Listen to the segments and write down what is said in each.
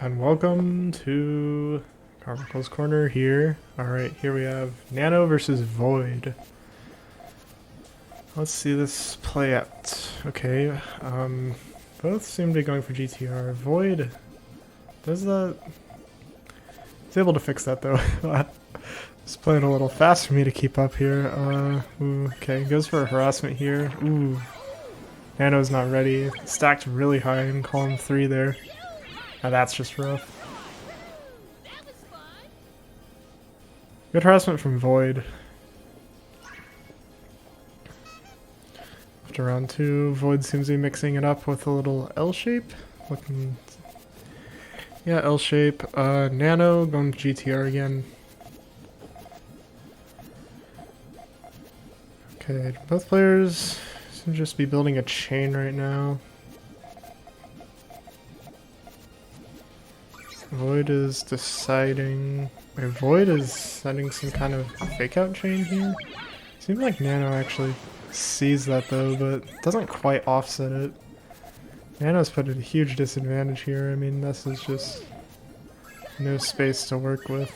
And welcome to Carbuncle's Corner here. Alright, here we have Nano versus Void. Let's see this play out. Okay, both seem to be going for GTR. Void does that. He's able to fix that though. It's playing a little fast for me to keep up here. Okay, goes for a harassment here. Ooh. Nano's not ready. Stacked really high in column 3 there. Now that's just rough. Good harassment from Void. After round 2, Void seems to be mixing it up with a little L shape. Looking, yeah, L shape. Nano going to GTR again. Okay, both players seem to just be building a chain right now. Void is deciding. Wait, Void is setting some kind of fake out chain here. Seems like Nano actually sees that though, but doesn't quite offset it. Nano's put at a huge disadvantage here. I mean, this is just no space to work with.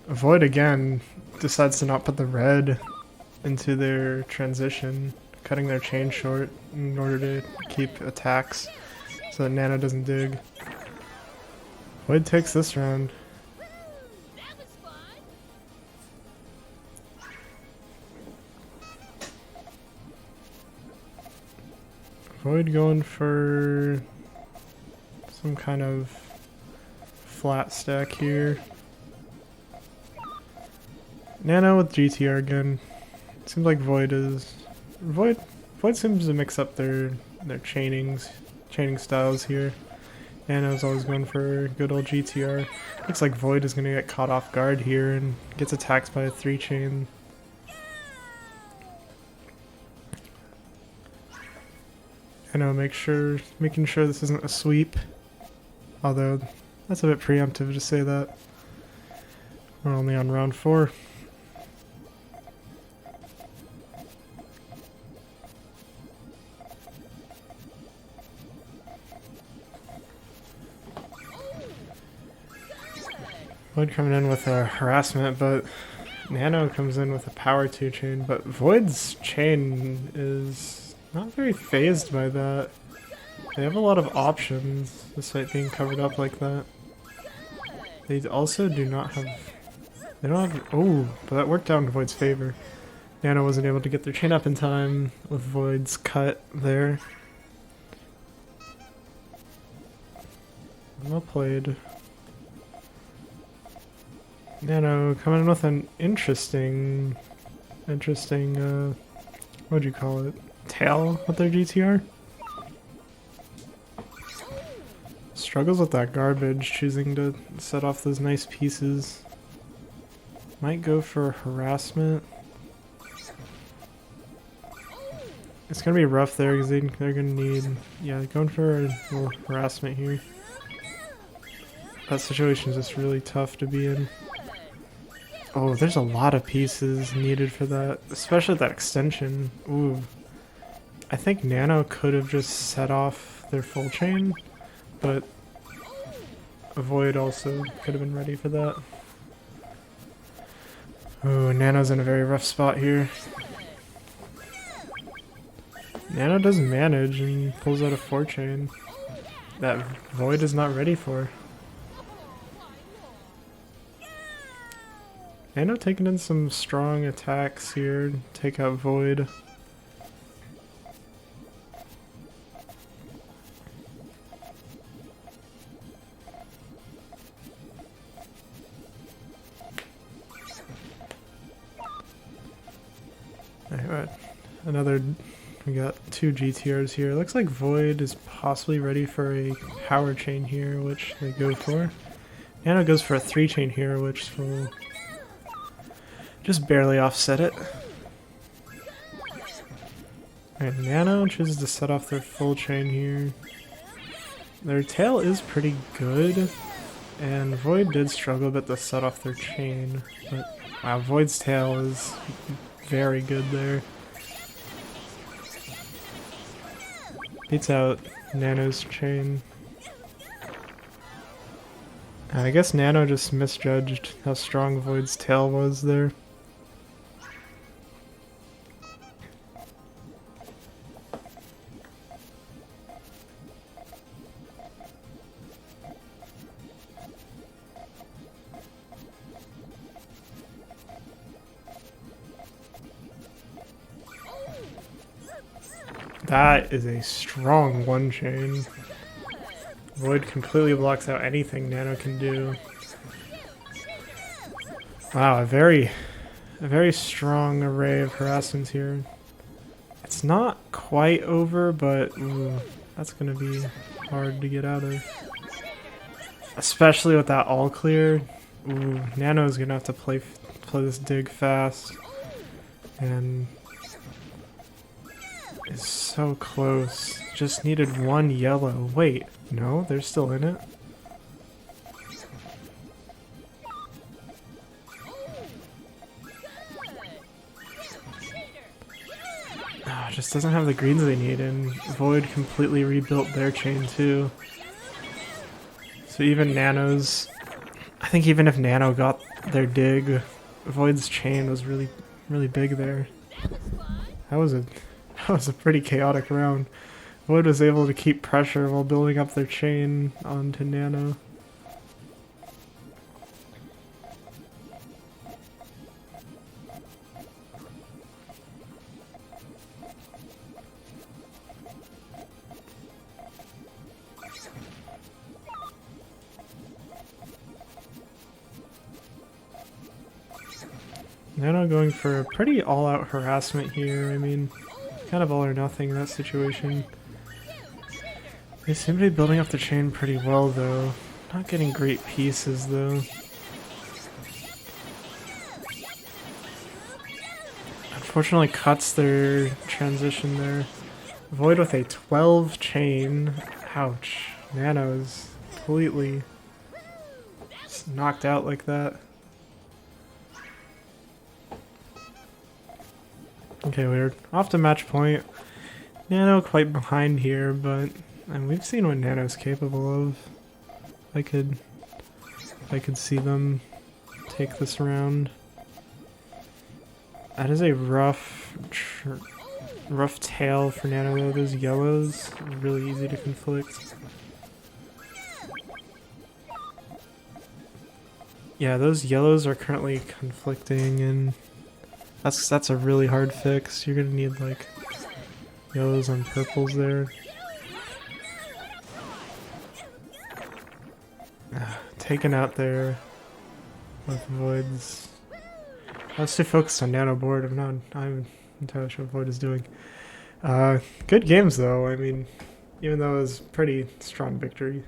Void again decides to not put the red into their transition, cutting their chain short in order to keep attacks so that Nano doesn't dig. Void takes this round. Void going for some kind of flat stack here. Nano with GTR again. Seems like Void is Void seems to mix up their chaining styles here. Nano's always going for good old GTR. Looks like Void is gonna get caught off guard here and gets attacked by a 3-chain. Nano making sure this isn't a sweep. Although that's a bit preemptive to say that. We're only on round 4. Void coming in with a harassment, but Nano comes in with a power 2-chain, but Void's chain is not very phased by that. They have a lot of options despite being covered up like that. They also do not have... They don't have... Oh, but that worked out in Void's favor. Nano wasn't able to get their chain up in time with Void's cut there. Well played. Nano coming in with an interesting, what'd you call it? Tail with their GTR? Struggles with that garbage, choosing to set off those nice pieces. Might go for harassment. It's gonna be rough there because they're gonna need, yeah, going for a little harassment here. That situation is just really tough to be in. Oh, there's a lot of pieces needed for that, especially that extension. Ooh. I think Nano could have just set off their full chain, but Void also could have been ready for that. Oh, Nano's in a very rough spot here. Nano does manage and pulls out a 4-chain that Void is not ready for. Nano taking in some strong attacks here, take out Void. Alright, we got 2 GTRs here. Looks like Void is possibly ready for a power chain here, which they go for. Nano goes for a 3-chain here, which will just barely offset it. Alright, Nano chooses to set off their full chain here. Their tail is pretty good, and Void did struggle a bit to set off their chain, but wow, Void's tail is very good there. Beats out Nano's chain. I guess Nano just misjudged how strong Void's tail was there. That is a strong one chain. Void completely blocks out anything Nano can do. Wow, a very strong array of harassments here. It's not quite over, but ooh, that's gonna be hard to get out of. Especially with that all clear. Ooh, Nano's gonna have to play this dig fast. And is so close. Just needed one yellow. Wait, no, they're still in it. Just doesn't have the greens they need, and Void completely rebuilt their chain too. So even Nano's, I think even if Nano got their dig, Void's chain was really big there. That was a pretty chaotic round. Void was able to keep pressure while building up their chain onto Nano. Nano going for a pretty all-out harassment here. I mean, kind of all or nothing in that situation. They seem to be building up the chain pretty well though. Not getting great pieces though. Unfortunately cuts their transition there. Void with a 12 chain. Ouch. Nano's completely just knocked out like that. Okay, we're off to match point. Nano quite behind here, but and we've seen what Nano's capable of. I could see them take this round. That is a rough tail for Nano though. Those yellows are really easy to conflict. Yeah, those yellows are currently conflicting, and that's a really hard fix. You're gonna need like yellows on purples there. Taken out there with Void's. I was too focused on Nano board. I'm entirely sure what Void is doing. Good games though. I mean, even though it was a pretty strong victory.